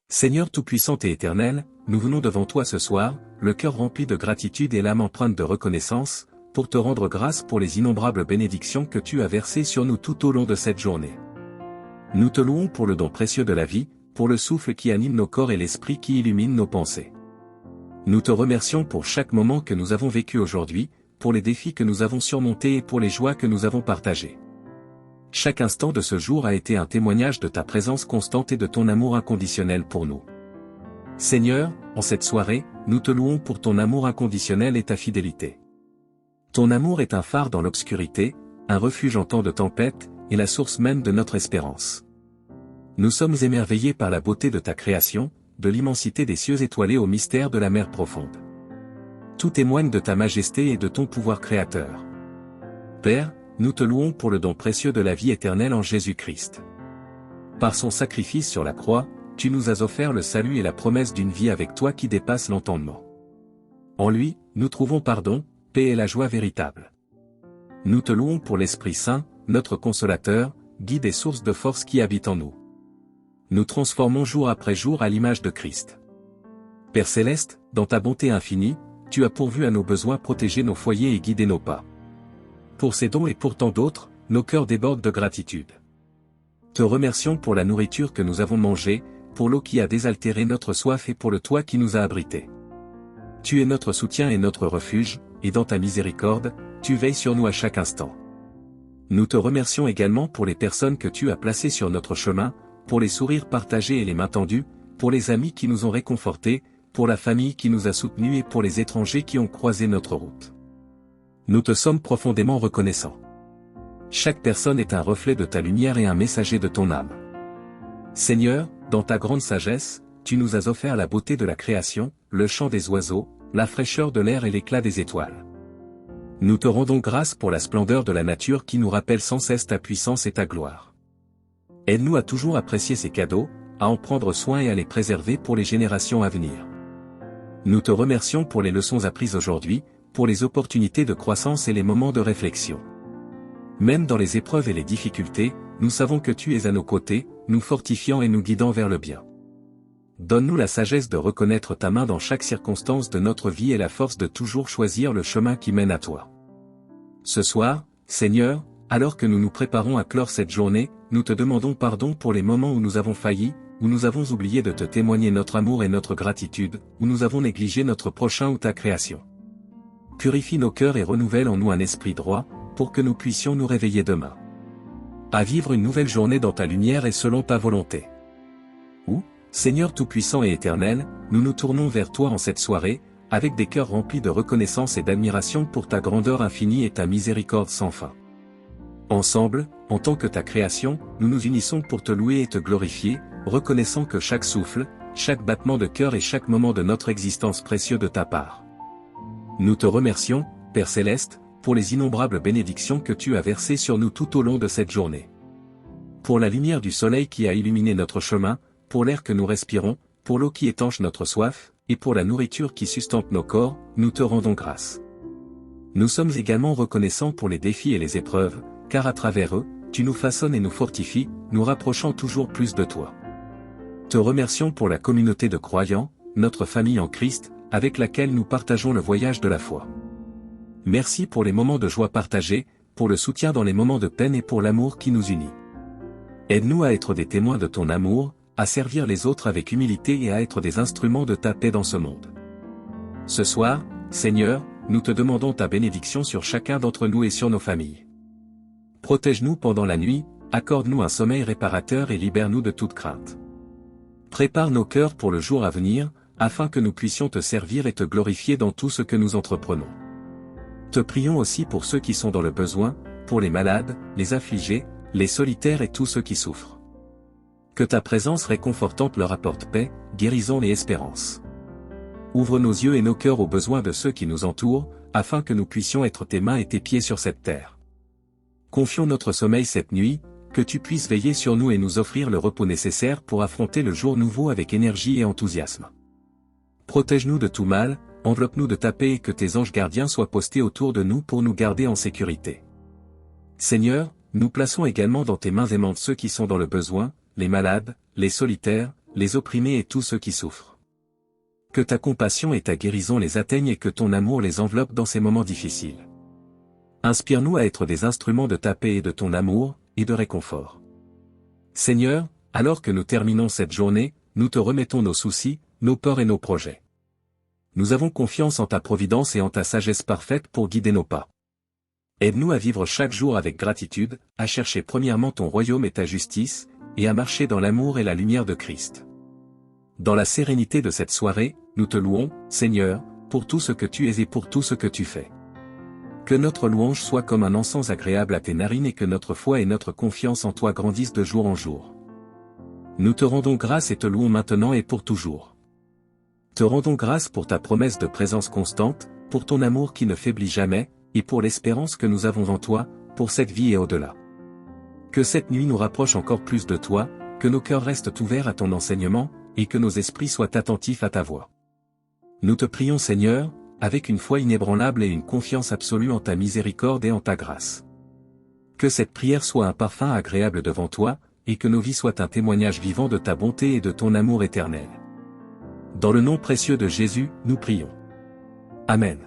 Seigneur Tout-Puissant et Éternel, nous venons devant toi ce soir, le cœur rempli de gratitude et l'âme empreinte de reconnaissance, pour te rendre grâce pour les innombrables bénédictions que tu as versées sur nous tout au long de cette journée. Nous te louons pour le don précieux de la vie, pour le souffle qui anime nos corps et l'esprit qui illumine nos pensées. Nous te remercions pour chaque moment que nous avons vécu aujourd'hui, pour les défis que nous avons surmontés et pour les joies que nous avons partagées. Chaque instant de ce jour a été un témoignage de ta présence constante et de ton amour inconditionnel pour nous. Seigneur, en cette soirée, nous te louons pour ton amour inconditionnel et ta fidélité. Ton amour est un phare dans l'obscurité, un refuge en temps de tempête, et la source même de notre espérance. Nous sommes émerveillés par la beauté de ta création, de l'immensité des cieux étoilés au mystère de la mer profonde. Tout témoigne de ta majesté et de ton pouvoir créateur. Père, nous te louons pour le don précieux de la vie éternelle en Jésus-Christ. Par son sacrifice sur la croix, tu nous as offert le salut et la promesse d'une vie avec toi qui dépasse l'entendement. En lui, nous trouvons pardon, paix et la joie véritable. Nous te louons pour l'Esprit Saint, notre consolateur, guide et source de force qui habite en nous. Nous transformons jour après jour à l'image de Christ. Père céleste, dans ta bonté infinie, tu as pourvu à nos besoins, protégé nos foyers et guidé nos pas. Pour ces dons et pour tant d'autres, nos cœurs débordent de gratitude. Te remercions pour la nourriture que nous avons mangée, pour l'eau qui a désaltéré notre soif et pour le toit qui nous a abrités. Tu es notre soutien et notre refuge, et dans ta miséricorde, tu veilles sur nous à chaque instant. Nous te remercions également pour les personnes que tu as placées sur notre chemin, pour les sourires partagés et les mains tendues, pour les amis qui nous ont réconfortés, pour la famille qui nous a soutenus et pour les étrangers qui ont croisé notre route. Nous te sommes profondément reconnaissants. Chaque personne est un reflet de ta lumière et un messager de ton âme. Seigneur, dans ta grande sagesse, tu nous as offert la beauté de la création, le chant des oiseaux, la fraîcheur de l'air et l'éclat des étoiles. Nous te rendons grâce pour la splendeur de la nature qui nous rappelle sans cesse ta puissance et ta gloire. Aide-nous à toujours apprécier ces cadeaux, à en prendre soin et à les préserver pour les générations à venir. Nous te remercions pour les leçons apprises aujourd'hui, pour les opportunités de croissance et les moments de réflexion. Même dans les épreuves et les difficultés, nous savons que tu es à nos côtés, nous fortifiant et nous guidant vers le bien. Donne-nous la sagesse de reconnaître ta main dans chaque circonstance de notre vie et la force de toujours choisir le chemin qui mène à toi. Ce soir, Seigneur, alors que nous nous préparons à clore cette journée, nous te demandons pardon pour les moments où nous avons failli, où nous avons oublié de te témoigner notre amour et notre gratitude, où nous avons négligé notre prochain ou ta création. Purifie nos cœurs et renouvelle en nous un esprit droit, pour que nous puissions nous réveiller demain. À vivre une nouvelle journée dans ta lumière et selon ta volonté. Seigneur Tout-Puissant et Éternel, nous nous tournons vers toi en cette soirée, avec des cœurs remplis de reconnaissance et d'admiration pour ta grandeur infinie et ta miséricorde sans fin. Ensemble, en tant que ta création, nous nous unissons pour te louer et te glorifier, reconnaissant que chaque souffle, chaque battement de cœur et chaque moment de notre existence précieux de ta part. Nous te remercions, Père Céleste, pour les innombrables bénédictions que tu as versées sur nous tout au long de cette journée. Pour la lumière du soleil qui a illuminé notre chemin, pour l'air que nous respirons, pour l'eau qui étanche notre soif, et pour la nourriture qui sustente nos corps, nous te rendons grâce. Nous sommes également reconnaissants pour les défis et les épreuves, car à travers eux, tu nous façonnes et nous fortifies, nous rapprochant toujours plus de toi. Te remercions pour la communauté de croyants, notre famille en Christ, avec laquelle nous partageons le voyage de la foi. Merci pour les moments de joie partagés, pour le soutien dans les moments de peine et pour l'amour qui nous unit. Aide-nous à être des témoins de ton amour, à servir les autres avec humilité et à être des instruments de ta paix dans ce monde. Ce soir, Seigneur, nous te demandons ta bénédiction sur chacun d'entre nous et sur nos familles. Protège-nous pendant la nuit, accorde-nous un sommeil réparateur et libère-nous de toute crainte. Prépare nos cœurs pour le jour à venir, afin que nous puissions te servir et te glorifier dans tout ce que nous entreprenons. Te prions aussi pour ceux qui sont dans le besoin, pour les malades, les affligés, les solitaires et tous ceux qui souffrent. Que ta présence réconfortante leur apporte paix, guérison et espérance. Ouvre nos yeux et nos cœurs aux besoins de ceux qui nous entourent, afin que nous puissions être tes mains et tes pieds sur cette terre. Confions notre sommeil cette nuit, que tu puisses veiller sur nous et nous offrir le repos nécessaire pour affronter le jour nouveau avec énergie et enthousiasme. Protège-nous de tout mal, enveloppe-nous de ta paix et que tes anges gardiens soient postés autour de nous pour nous garder en sécurité. Seigneur, nous plaçons également dans tes mains aimantes ceux qui sont dans le besoin, les malades, les solitaires, les opprimés et tous ceux qui souffrent. Que ta compassion et ta guérison les atteignent et que ton amour les enveloppe dans ces moments difficiles. Inspire-nous à être des instruments de ta paix et de ton amour, et de réconfort. Seigneur, alors que nous terminons cette journée, nous te remettons nos soucis, nos peurs et nos projets. Nous avons confiance en ta providence et en ta sagesse parfaite pour guider nos pas. Aide-nous à vivre chaque jour avec gratitude, à chercher premièrement ton royaume et ta justice, et à marcher dans l'amour et la lumière de Christ. Dans la sérénité de cette soirée, nous te louons, Seigneur, pour tout ce que tu es et pour tout ce que tu fais. Que notre louange soit comme un encens agréable à tes narines et que notre foi et notre confiance en toi grandissent de jour en jour. Nous te rendons grâce et te louons maintenant et pour toujours. Te rendons grâce pour ta promesse de présence constante, pour ton amour qui ne faiblit jamais, et pour l'espérance que nous avons en toi, pour cette vie et au-delà. Que cette nuit nous rapproche encore plus de toi, que nos cœurs restent ouverts à ton enseignement, et que nos esprits soient attentifs à ta voix. Nous te prions Seigneur, avec une foi inébranlable et une confiance absolue en ta miséricorde et en ta grâce. Que cette prière soit un parfum agréable devant toi, et que nos vies soient un témoignage vivant de ta bonté et de ton amour éternel. Dans le nom précieux de Jésus, nous prions. Amen.